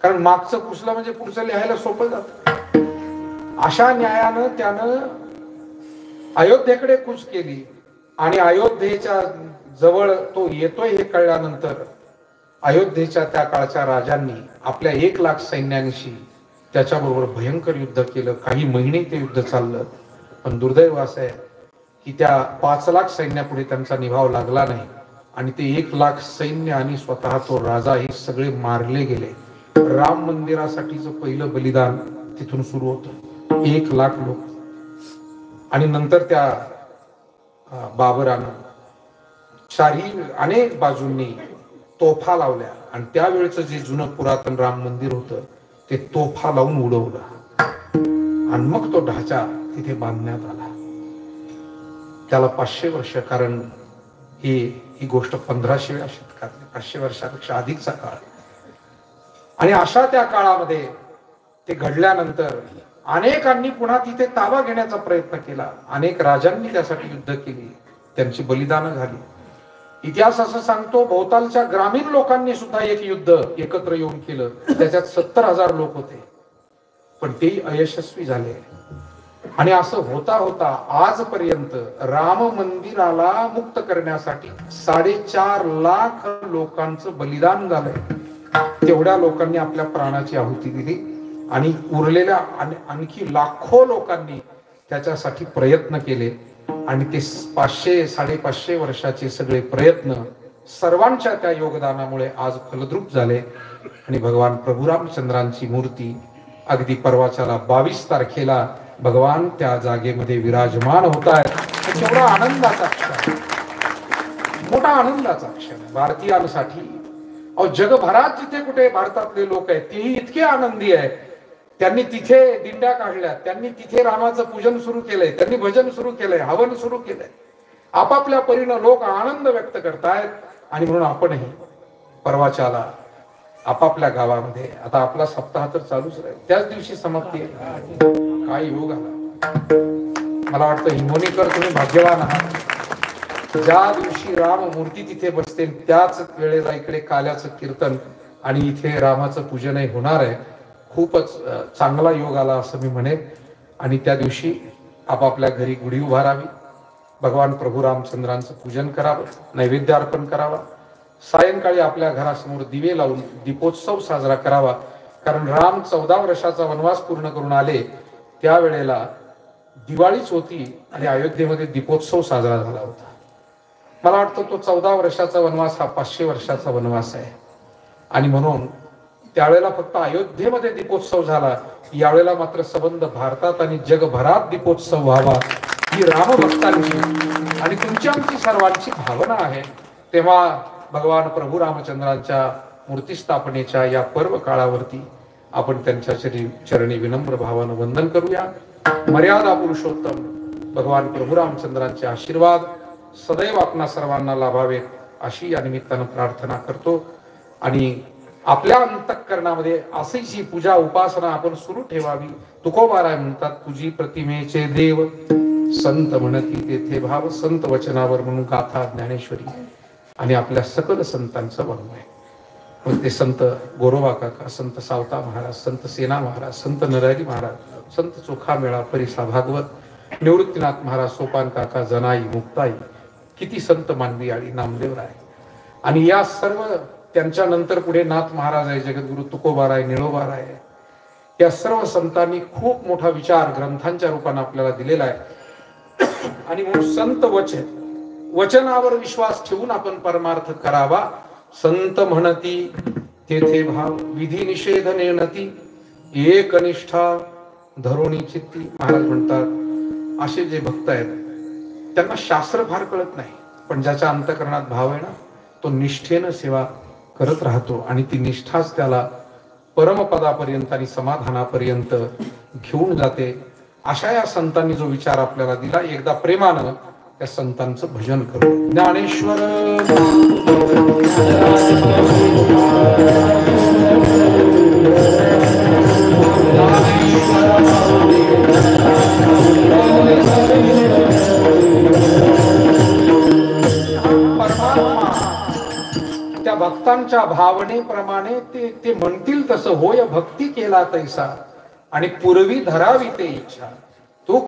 कारण मागचं पुसलं म्हणजे पुढचं लिहायला सोपं जातं. अशा न्यायानं त्यानं अयोध्येकडे कूच केली आणि अयोध्येच्या जवळ तो येतोय हे कळल्यानंतर अयोध्येच्या त्या काळच्या राजांनी आपल्या 1,00,000 सैन्यांशी त्याच्याबरोबर भयंकर युद्ध केलं. काही महिने ते युद्ध चाललं. पण दुर्दैव असं आहे की त्या 5,00,000 सैन्यापुढे त्यांचा निभाव लागला नाही आणि ते 1,00,000 सैन्य आणि स्वतः तो राजा हे सगळे मारले गेले. राम मंदिरासाठीचं पहिलं बलिदान तिथून सुरू होतं. 1,00,000 लोक. आणि नंतर त्या बाबरानं चारही अनेक बाजूंनी तोफा लावल्या आणि त्यावेळेचं जे जुनं पुरातन राम मंदिर होतं ते तोफा लावून उडवलं आणि मग तो ढाचा तिथे बांधण्यात आला. त्याला 500 वर्ष, कारण ही गोष्ट 1500व्या शतकातली, 500 वर्षापेक्षा अधिकचा काळ. आणि अशा त्या काळामध्ये ते घडल्यानंतर अनेकांनी पुन्हा तिथे ताबा घेण्याचा प्रयत्न केला. अनेक राजांनी त्यासाठी युद्ध केली, त्यांची बलिदानं झाली. इतिहास असं सांगतो भोवतालच्या ग्रामीण लोकांनी सुद्धा एक युद्ध एकत्र येऊन केलं. त्याच्यात 70,000 लोक होते, पण तेही अयशस्वी झाले. आणि असं होता होता आजपर्यंत राम मंदिराला मुक्त करण्यासाठी 4.5 लाख लोकांचं बलिदान झालंय. तेवढ्या लोकांनी आपल्या प्राणाची आहुती दिली आणि उरलेल्या आणखी लाखो लोकांनी त्याच्यासाठी प्रयत्न केले. आणि ते 500-550 वर्षाचे सगळे प्रयत्न सर्वांच्या त्या योगदानामुळे आज फलद्रूप झाले. आणि भगवान प्रभू रामचंद्रांची मूर्ती अगदी परवाच्याला 22 तारखेला भगवान त्या जागेमध्ये विराजमान होत आहे. तेवढा आनंदाचा क्षण, मोठा आनंदाचा क्षण भारतीयांसाठी. जगभरात जिथे कुठे भारतातले लोक आहेत तेही इतके आनंदी आहेत. त्यांनी तिथे दिंड्या काढल्या, त्यांनी तिथे रामाचं पूजन सुरू केलंय, त्यांनी भजन सुरू केलंय, हवन सुरू केलंय. आपापल्या परीनं लोक आनंद व्यक्त करतायत. आणि म्हणून आपणही परवाच्याला आपापल्या गावामध्ये, आता आपला सप्ताह तर चालूच राहील, त्याच दिवशी समाप्ती आहे. काय योग आला. मला वाटतं हिंगोलीकर तुम्ही भाग्यवान आहात. ज्या दिवशी राम मूर्ती तिथे बसते त्याच वेळेला इकडे काल्याचं कीर्तन आणि इथे रामाचं पूजनही होणार आहे. खूपच चांगला योग आला असं मी म्हणेन. आणि त्या दिवशी आपापल्या घरी गुढी उभारावी, भगवान प्रभू रामचंद्रांचं पूजन करावं, नैवेद्य अर्पण करावा. सायंकाळी आपल्या घरासमोर दिवे लावून दीपोत्सव साजरा करावा. कारण राम 14 वर्षाचा वनवास पूर्ण करून आले त्यावेळेला दिवाळीच होती आणि अयोध्येमध्ये दीपोत्सव साजरा झाला होता. मला वाटतं तो 14 वर्षाचा वनवास हा 500 वर्षाचा वनवास आहे. आणि म्हणून त्यावेळेला फक्त अयोध्येमध्ये दीपोत्सव झाला, यावेळेला मात्र संबंध भारतात आणि जगभरात दीपोत्सव व्हावा ही रामभक्तांची आणि तुमची आमची सर्वांची भावना आहे. तेव्हा भगवान प्रभू रामचंद्रांच्या मूर्ती स्थापनेच्या या पर्व काळावरती आपण त्यांच्या चरणी विनम्र भावानं वंदन करूया. मर्यादा पुरुषोत्तम भगवान प्रभू रामचंद्रांचे आशीर्वाद सदैव आपणा सर्वांना लाभावेत अशी या निमित्तानं प्रार्थना करतो. आणि आपल्या अंतःकरणामध्ये अशीची पूजा उपासना आपण सुरू ठेवावी. तुकोबाराय म्हणतात, तुझी प्रतिमेचे देव संत म्हणती तेथे भाव, संत वचनावर म्हणून गाथा ज्ञानेश्वरी. आणि आपल्या सकल संतांचं वर्णन आहे. मग ते संत गोरोबा काका, संत सावता महाराज, संत सेना महाराज, संत नरहरी महाराज, संत चोखा मेळा, परिसा भागवत, निवृत्तीनाथ महाराज, सोपान काका, जनाई, मुक्ताई, किती संत मानवी आणि नामदेव राय. आणि या सर्व त्यांच्या नंतर पुढे नाथ महाराज आहे, जगद्गुरु तुकोबाराय, निळोबाराय, या सर्व संतांनी खूप मोठा विचार ग्रंथांच्या रूपाने आपल्याला दिलेला आहे. आणि म्हणून संत वचनावर विश्वास ठेवून आपण परमार्थ करावा. संत म्हणती तेथे भाव, विधी निषेध नेणती, एक निष्ठा धरोणी चित्ती. महाराज म्हणतात असे जे भक्त आहेत त्यांना शास्त्र फार कळत नाही, पण ज्याच्या अंतःकरणात भाव आहे ना तो निष्ठेनं सेवा करत राहतो आणि ती निष्ठाच त्याला परमपदापर्यंत आणि समाधानापर्यंत घेऊन जाते. अशा या संतांनी जो विचार आपल्याला दिला, एकदा प्रेमानं त्या संतांचं भजन करू. ज्ञानेश्वर त्या भक्तांच्या भावनेप्रमाणे ते ते म्हणतील तसं होय भक्ती केला तैसा आणि पूर्वी धरावी ते इच्छा.